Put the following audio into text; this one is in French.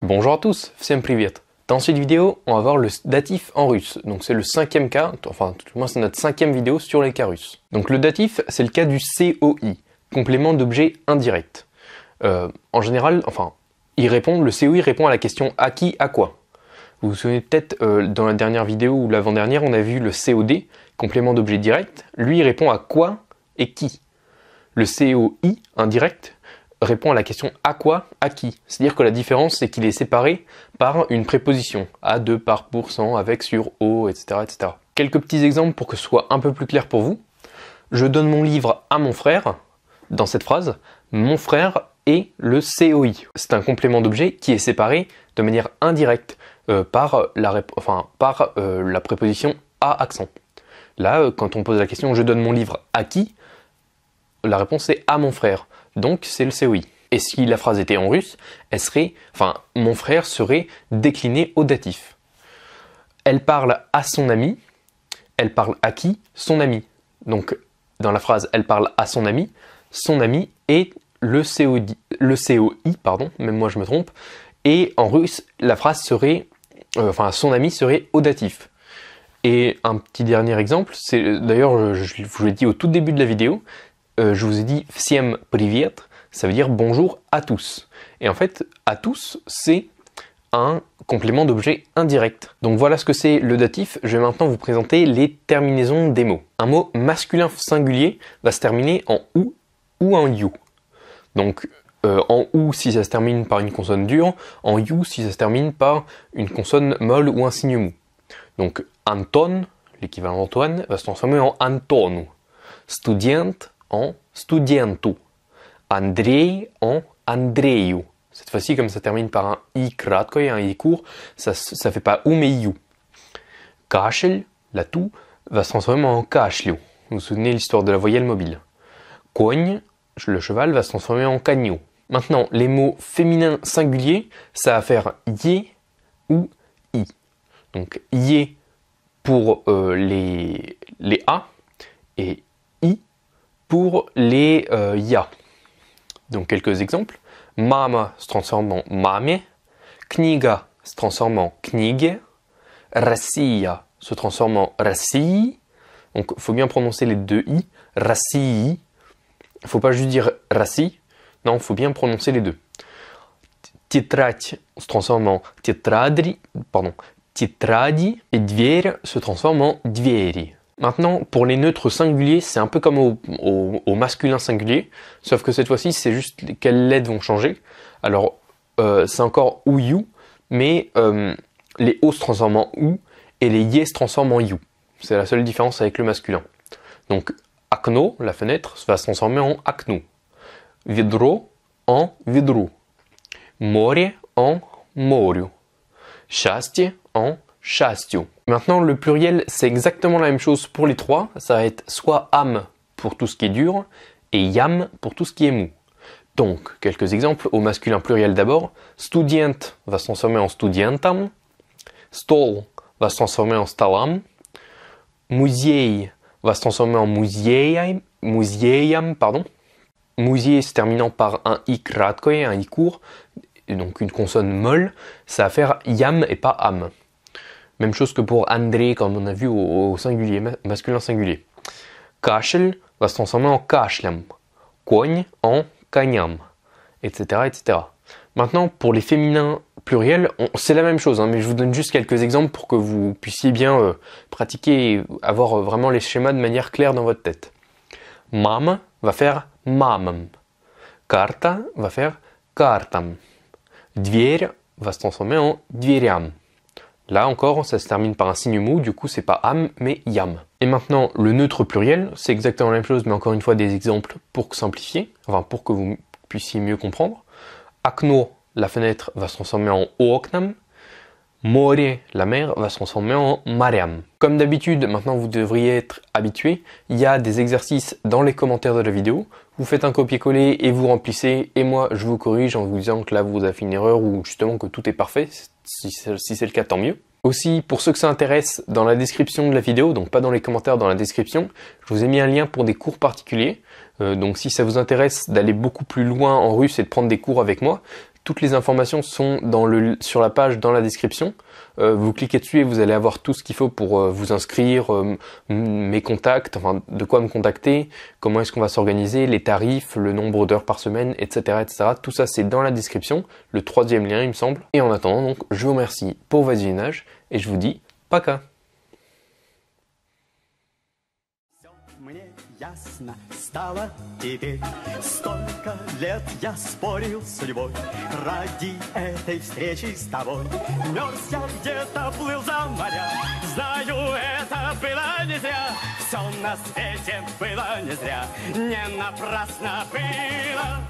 Bonjour à tous, всем привет. Dans cette vidéo, on va voir le datif en russe. Donc c'est le cinquième cas, enfin tout au moins c'est notre cinquième vidéo sur les cas russes. Donc le datif, c'est le cas du COI, complément d'objet indirect. En général, le COI répond à la question à qui, à quoi. Vous vous souvenez peut-être, dans la dernière vidéo ou l'avant-dernière, on a vu le COD, complément d'objet direct. Lui, il répond à quoi et qui. Le COI, indirect, répond à la question à quoi, à qui. C'est-à-dire que la différence, c'est qu'il est séparé par une préposition. À, de, par, pour, sans, avec, sur, au, etc., etc. Quelques petits exemples pour que ce soit un peu plus clair pour vous. Je donne mon livre à mon frère. Dans cette phrase, mon frère est le COI. C'est un complément d'objet qui est séparé de manière indirecte par la préposition à accent. Là, quand on pose la question « je donne mon livre à qui ?», la réponse est « à mon frère ». Donc c'est le COI. Et si la phrase était en russe, mon frère serait décliné au datif. Elle parle à son ami. Elle parle à qui? Son ami. Donc dans la phrase elle parle à son ami est le COI, même moi je me trompe. Et en russe, la phrase serait, son ami serait au datif. Et un petit dernier exemple, c'est d'ailleurs je vous l'ai dit au tout début de la vidéo. Je vous ai dit Всем привет, ça veut dire bonjour à tous. Et en fait, à tous, c'est un complément d'objet indirect. Donc voilà ce que c'est le datif. Je vais maintenant vous présenter les terminaisons des mots. Un mot masculin singulier va se terminer en ou en you. Donc en ou si ça se termine par une consonne dure, en you si ça se termine par une consonne molle ou un signe mou. Donc Anton, l'équivalent d'Antoine, va se transformer en Antonu. Student en studientu. Andrei en Andreyu. Cette fois-ci, comme ça termine par un i kratko et un i court, ça fait pas ou mais iu. Kachel, la toux, va se transformer en kachliu. Vous vous souvenez l'histoire de la voyelle mobile. Kogne, le cheval, va se transformer en kagnou. Maintenant, les mots féminins singuliers, ça va faire yé ou i. Donc yé pour les a et i pour les ya. Donc quelques exemples. Mama se transforme en mame, kniga se transforme en knige, Россия se transforme en России. Donc il faut bien prononcer les deux i, России. Il ne faut pas juste dire Росси, non, il faut bien prononcer les deux. Тетрадь se transforme en тетради, et дверь se transforme en двери. Maintenant, pour les neutres singuliers, c'est un peu comme au masculin singulier, sauf que cette fois-ci, c'est juste quelles lettres vont changer. Alors, c'est encore ou you, mais les o se transforment en ou et les ye se transforment en you. C'est la seule différence avec le masculin. Donc, akno, la fenêtre, va se transformer en aknu. Vedro en vedru. Море en морю. Счастье en счастью. Maintenant, le pluriel, c'est exactement la même chose pour les trois. Ça va être soit am pour tout ce qui est dur et yam pour tout ce qui est mou. Donc, quelques exemples au masculin pluriel d'abord. Student va se transformer en studentam. Stol va se transformer en stolam. Музей va se transformer en музеям. Музей se terminant par un i kratko et un i court, donc une consonne molle, ça va faire yam et pas am. Même chose que pour André, comme on a vu au singulier, masculin singulier. Kachel va se transformer en kachlam. Kogne en kanyam, etc., etc. Maintenant, pour les féminins pluriels, c'est la même chose, mais je vous donne juste quelques exemples pour que vous puissiez bien pratiquer et avoir vraiment les schémas de manière claire dans votre tête. Mama va faire mamam. Karta va faire kartam. Dверь va se transformer en dверям. Là encore, ça se termine par un signe mou, du coup c'est pas am mais yam. Et maintenant, le neutre pluriel, c'est exactement la même chose, mais encore une fois des exemples pour simplifier, pour que vous puissiez mieux comprendre. Akno, la fenêtre, va se transformer en oknam. Море, la mer, va se transformer en морям. Comme d'habitude, maintenant vous devriez être habitué, il y a des exercices dans les commentaires de la vidéo. Vous faites un copier-coller et vous remplissez, et moi je vous corrige en vous disant que là vous avez fait une erreur ou justement que tout est parfait. Si c'est le cas, tant mieux. Aussi, pour ceux que ça intéresse, dans la description de la vidéo, donc pas dans les commentaires, dans la description, je vous ai mis un lien pour des cours particuliers. Donc si ça vous intéresse d'aller beaucoup plus loin en russe et de prendre des cours avec moi, Toutes les informations sont sur la page dans la description. Vous cliquez dessus et vous allez avoir tout ce qu'il faut pour vous inscrire, mes contacts, enfin de quoi me contacter, comment est-ce qu'on va s'organiser, les tarifs, le nombre d'heures par semaine, etc., etc. Tout ça c'est dans la description, le 3e lien il me semble. Et en attendant donc, je vous remercie pour votre visionnage et je vous dis пока. Ясно стало теперь. Столько лет я спорил с судьбой ради этой встречи с тобой. Мерз я где-то, плыл за моря. Знаю, это было не зря. Все на свете было не зря. Не напрасно было.